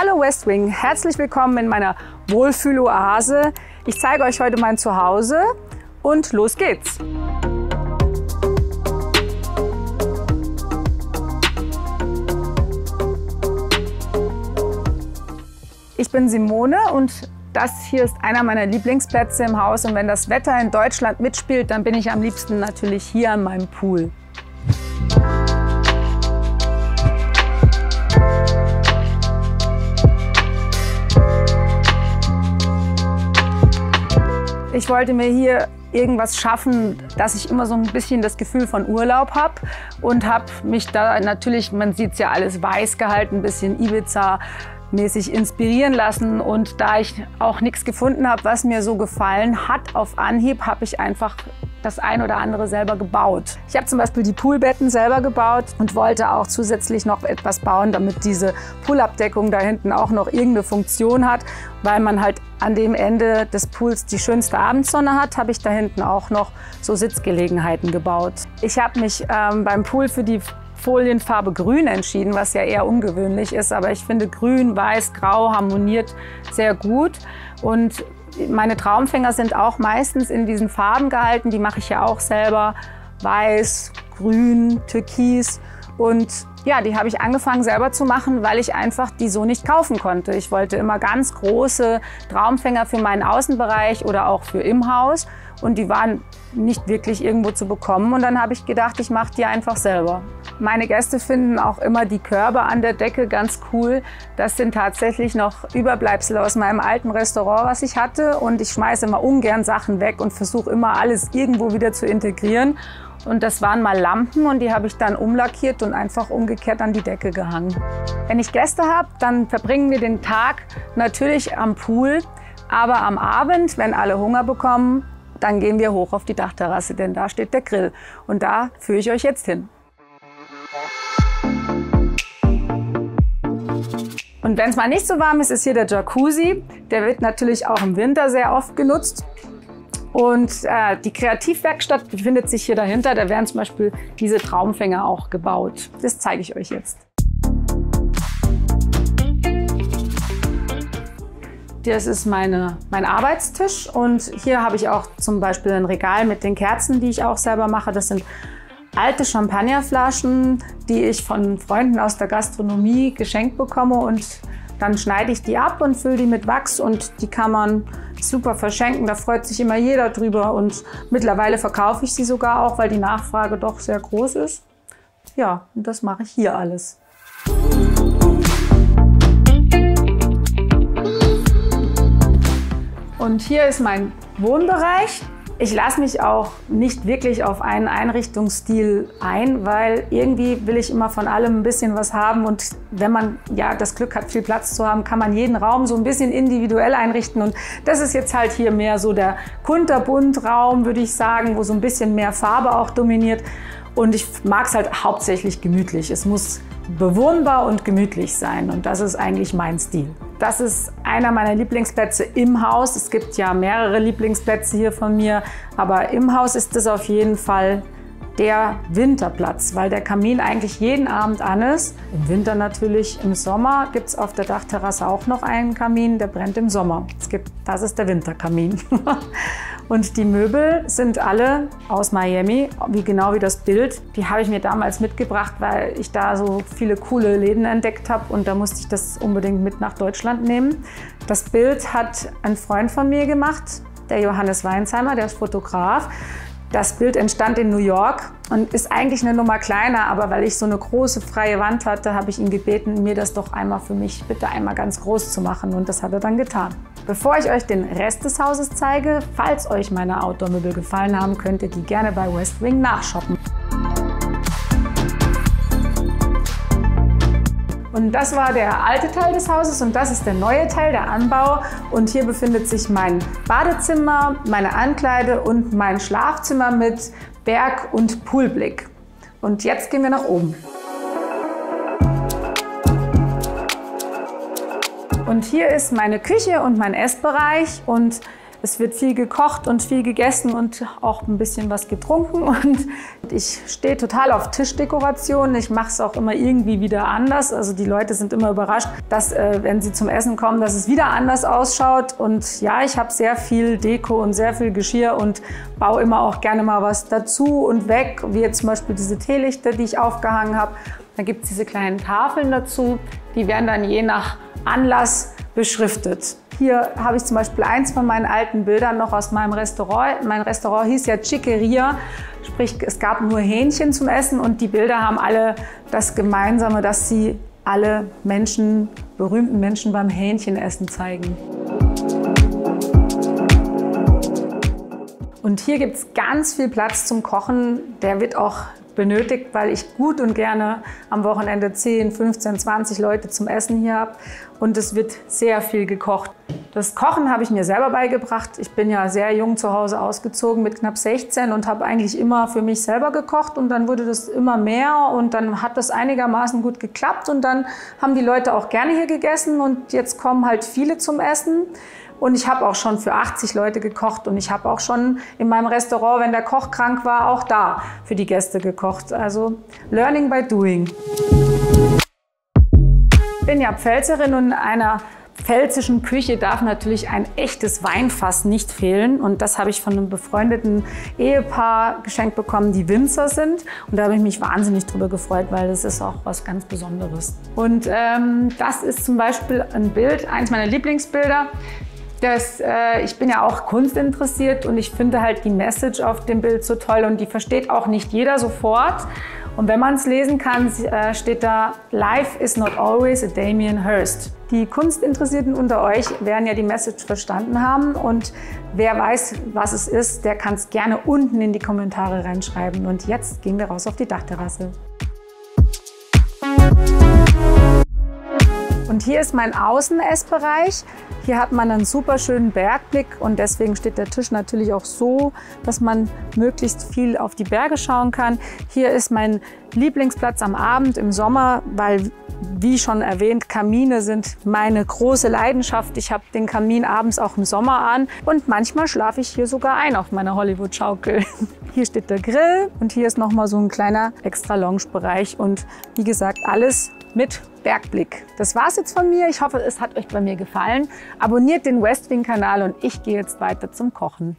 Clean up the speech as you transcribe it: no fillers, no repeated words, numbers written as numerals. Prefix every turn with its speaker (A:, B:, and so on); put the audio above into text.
A: Hallo West Wing, herzlich willkommen in meiner Wohlfühl-Oase. Ich zeige euch heute mein Zuhause und los geht's! Ich bin Simone und das hier ist einer meiner Lieblingsplätze im Haus. Und wenn das Wetter in Deutschland mitspielt, dann bin ich am liebsten natürlich hier an meinem Pool. Ich wollte mir hier irgendwas schaffen, dass ich immer so ein bisschen das Gefühl von Urlaub habe und habe mich da natürlich, man sieht es ja alles weiß gehalten, ein bisschen Ibiza-mäßig inspirieren lassen. Und da ich auch nichts gefunden habe, was mir so gefallen hat, auf Anhieb habe ich einfach das ein oder andere selber gebaut. Ich habe zum Beispiel die Poolbetten selber gebaut und wollte auch zusätzlich noch etwas bauen, damit diese Poolabdeckung da hinten auch noch irgendeine Funktion hat, weil man halt an dem Ende des Pools die schönste Abendsonne hat, habe ich da hinten auch noch so Sitzgelegenheiten gebaut. Ich habe mich beim Pool für die Folienfarbe Grün entschieden, was ja eher ungewöhnlich ist, aber ich finde Grün, Weiß, Grau harmoniert sehr gut. Und meine Traumfänger sind auch meistens in diesen Farben gehalten, die mache ich ja auch selber. Weiß, Grün, Türkis und ja, die habe ich angefangen selber zu machen, weil ich einfach die so nicht kaufen konnte. Ich wollte immer ganz große Traumfänger für meinen Außenbereich oder auch für im Haus und die waren nicht wirklich irgendwo zu bekommen. Und dann habe ich gedacht, ich mache die einfach selber. Meine Gäste finden auch immer die Körbe an der Decke ganz cool. Das sind tatsächlich noch Überbleibsel aus meinem alten Restaurant, was ich hatte. Und ich schmeiße immer ungern Sachen weg und versuche immer alles irgendwo wieder zu integrieren. Und das waren mal Lampen und die habe ich dann umlackiert und einfach umgekehrt an die Decke gehangen. Wenn ich Gäste habe, dann verbringen wir den Tag natürlich am Pool. Aber am Abend, wenn alle Hunger bekommen, dann gehen wir hoch auf die Dachterrasse, denn da steht der Grill. Und da führe ich euch jetzt hin. Und wenn es mal nicht so warm ist, ist hier der Jacuzzi. Der wird natürlich auch im Winter sehr oft genutzt. Und die Kreativwerkstatt befindet sich hier dahinter. Da werden zum Beispiel diese Traumfänger auch gebaut. Das zeige ich euch jetzt. Das ist mein Arbeitstisch und hier habe ich auch zum Beispiel ein Regal mit den Kerzen, die ich auch selber mache. Das sind alte Champagnerflaschen, die ich von Freunden aus der Gastronomie geschenkt bekomme und dann schneide ich die ab und fülle die mit Wachs und die kann man super verschenken. Da freut sich immer jeder drüber und mittlerweile verkaufe ich sie sogar auch, weil die Nachfrage doch sehr groß ist. Ja, und das mache ich hier alles. Und hier ist mein Wohnbereich. Ich lasse mich auch nicht wirklich auf einen Einrichtungsstil ein, weil irgendwie will ich immer von allem ein bisschen was haben. Und wenn man ja das Glück hat, viel Platz zu haben, kann man jeden Raum so ein bisschen individuell einrichten. Und das ist jetzt halt hier mehr so der Kunterbunt-Raum, würde ich sagen, wo so ein bisschen mehr Farbe auch dominiert. Und ich mag es halt hauptsächlich gemütlich. Es muss bewohnbar und gemütlich sein und das ist eigentlich mein Stil. Das ist einer meiner Lieblingsplätze im Haus. Es gibt ja mehrere Lieblingsplätze hier von mir, aber im Haus ist es auf jeden Fall der Winterplatz, weil der Kamin eigentlich jeden Abend an ist. Im Winter natürlich, im Sommer gibt es auf der Dachterrasse auch noch einen Kamin, der brennt im Sommer. Das ist der Winterkamin. Und die Möbel sind alle aus Miami, genau wie das Bild. Die habe ich mir damals mitgebracht, weil ich da so viele coole Läden entdeckt habe und da musste ich das unbedingt mit nach Deutschland nehmen. Das Bild hat ein Freund von mir gemacht, der Johannes Weinsheimer, der ist Fotograf. Das Bild entstand in New York und ist eigentlich eine Nummer kleiner, aber weil ich so eine große freie Wand hatte, habe ich ihn gebeten, mir das doch einmal für mich bitte einmal ganz groß zu machen und das hat er dann getan. Bevor ich euch den Rest des Hauses zeige, falls euch meine Outdoor-Möbel gefallen haben, könnt ihr die gerne bei West Wing nachshoppen. Und das war der alte Teil des Hauses und das ist der neue Teil, der Anbau. Und hier befindet sich mein Badezimmer, meine Ankleide und mein Schlafzimmer mit Berg- und Poolblick. Und jetzt gehen wir nach oben. Und hier ist meine Küche und mein Essbereich und Es wird viel gekocht und viel gegessen und auch ein bisschen was getrunken. Und ich stehe total auf Tischdekoration. Ich mache es auch immer irgendwie wieder anders. Also die Leute sind immer überrascht, dass, wenn sie zum Essen kommen, dass es wieder anders ausschaut. Und ja, ich habe sehr viel Deko und sehr viel Geschirr und baue immer auch gerne mal was dazu und weg, wie jetzt zum Beispiel diese Teelichter, die ich aufgehangen habe. Da gibt es diese kleinen Tafeln dazu, die werden dann je nach Anlass beschriftet. Hier habe ich zum Beispiel eins von meinen alten Bildern noch aus meinem Restaurant. Mein Restaurant hieß ja Chiqueria, sprich es gab nur Hähnchen zum Essen und die Bilder haben alle das Gemeinsame, dass sie alle Menschen, berühmten Menschen beim Hähnchenessen zeigen. Und hier gibt es ganz viel Platz zum Kochen. Der wird auch benötigt, weil ich gut und gerne am Wochenende 10, 15, 20 Leute zum Essen hier habe. Und es wird sehr viel gekocht. Das Kochen habe ich mir selber beigebracht. Ich bin ja sehr jung zu Hause ausgezogen mit knapp 16 und habe eigentlich immer für mich selber gekocht. Und dann wurde das immer mehr und dann hat das einigermaßen gut geklappt. Und dann haben die Leute auch gerne hier gegessen und jetzt kommen halt viele zum Essen. Und ich habe auch schon für 80 Leute gekocht und ich habe auch schon in meinem Restaurant, wenn der Koch krank war, auch da für die Gäste gekocht. Also learning by doing. Ich bin ja Pfälzerin und in einer pfälzischen Küche darf natürlich ein echtes Weinfass nicht fehlen. Und das habe ich von einem befreundeten Ehepaar geschenkt bekommen, die Winzer sind. Und da habe ich mich wahnsinnig drüber gefreut, weil das ist auch was ganz Besonderes. Und das ist zum Beispiel ein Bild, eines meiner Lieblingsbilder. Ich bin ja auch kunstinteressiert und ich finde halt die Message auf dem Bild so toll und die versteht auch nicht jeder sofort. Und wenn man es lesen kann, steht da, Life is not always a Damien Hirst. Die Kunstinteressierten unter euch werden ja die Message verstanden haben und wer weiß, was es ist, der kann es gerne unten in die Kommentare reinschreiben. Und jetzt gehen wir raus auf die Dachterrasse. Und hier ist mein Außenessbereich. Hier hat man einen super schönen Bergblick und deswegen steht der Tisch natürlich auch so, dass man möglichst viel auf die Berge schauen kann. Hier ist mein Lieblingsplatz am Abend im Sommer, weil, wie schon erwähnt, Kamine sind meine große Leidenschaft. Ich habe den Kamin abends auch im Sommer an und manchmal schlafe ich hier sogar ein auf meiner Hollywood-Schaukel. Hier steht der Grill und hier ist nochmal so ein kleiner extra Lounge-Bereich und wie gesagt, alles mit Bergblick. Das war's jetzt von mir. Ich hoffe, es hat euch bei mir gefallen. Abonniert den Westwing-Kanal und ich gehe jetzt weiter zum Kochen.